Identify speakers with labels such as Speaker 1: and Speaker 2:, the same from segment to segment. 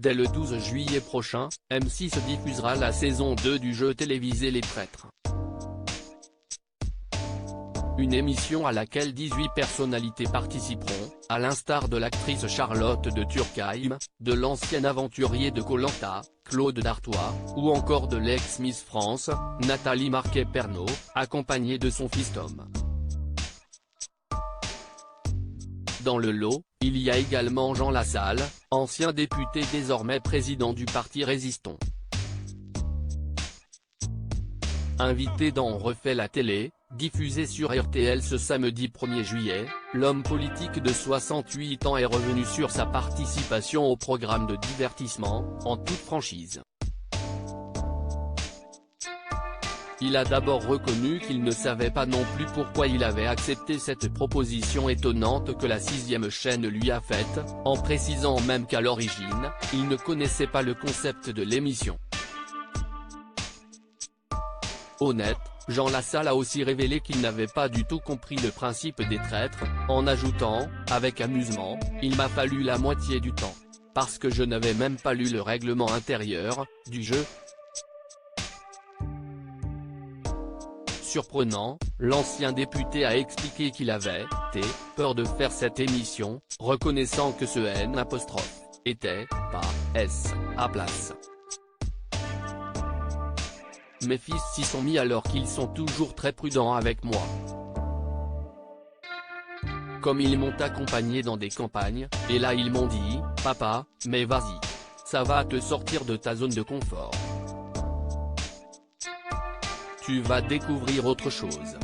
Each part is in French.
Speaker 1: Dès le 12 juillet prochain, M6 diffusera la saison 2 du jeu télévisé Les Traîtres. Une émission à laquelle 18 personnalités participeront, à l'instar de l'actrice Charlotte de Turckheim, de l'ancien aventurier de Koh Lanta, Claude Dartois, ou encore de l'ex-Miss France, Nathalie Marquet-Pernot, accompagnée de son fils Tom. Dans le lot, il y a également Jean Lassalle, ancien député désormais président du parti Résistons. Invité dans On refait la télé, diffusé sur RTL ce samedi 1er juillet, l'homme politique de 68 ans est revenu sur sa participation au programme de divertissement, en toute franchise. Il a d'abord reconnu qu'il ne savait pas non plus pourquoi il avait accepté cette proposition étonnante que la 6e chaîne lui a faite, en précisant même qu'à l'origine, il ne connaissait pas le concept de l'émission. Honnête, Jean Lassalle a aussi révélé qu'il n'avait pas du tout compris le principe des traîtres, en ajoutant, avec amusement, « Il m'a fallu la moitié du temps. Parce que je n'avais même pas lu le règlement intérieur du jeu ». Surprenant, l'ancien député a expliqué qu'il avait « peur de faire cette émission, reconnaissant que ce N' était pas S à place. Mes fils s'y sont mis alors qu'ils sont toujours très prudents avec moi. Comme ils m'ont accompagné dans des campagnes, et là ils m'ont dit, papa, mais vas-y. Ça va te sortir de ta zone de confort. Tu vas découvrir autre chose.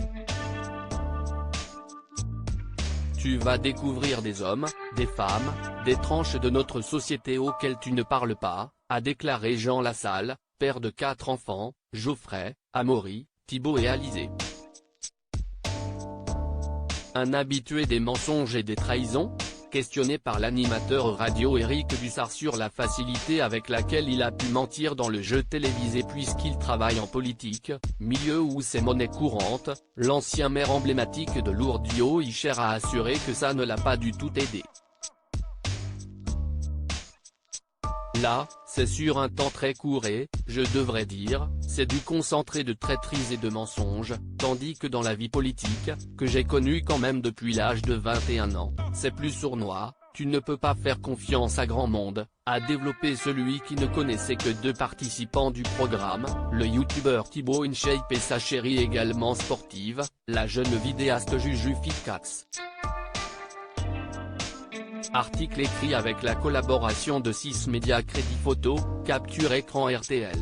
Speaker 1: Tu vas découvrir des hommes, des femmes, des tranches de notre société auxquelles tu ne parles pas, a déclaré Jean Lassalle, père de 4 enfants, Geoffrey, Amaury, Thibaut et Alizé. Un habitué des mensonges et des trahisons ? Questionné par l'animateur radio Éric Dussart sur la facilité avec laquelle il a pu mentir dans le jeu télévisé puisqu'il travaille en politique, milieu où c'est monnaie courante, l'ancien maire emblématique de Lourdes-du-Haut-Isère a assuré que ça ne l'a pas du tout aidé. Là, c'est sur un temps très court et, je devrais dire, c'est du concentré de traîtrise et de mensonges, tandis que dans la vie politique, que j'ai connue quand même depuis l'âge de 21 ans, c'est plus sournois, tu ne peux pas faire confiance à grand monde, a développé celui qui ne connaissait que 2 participants du programme, le youtubeur Thibaut InShape et sa chérie également sportive, la jeune vidéaste Juju Fitcats. Article écrit avec la collaboration de 6 médias Crédit Photo, Capture Écran RTL.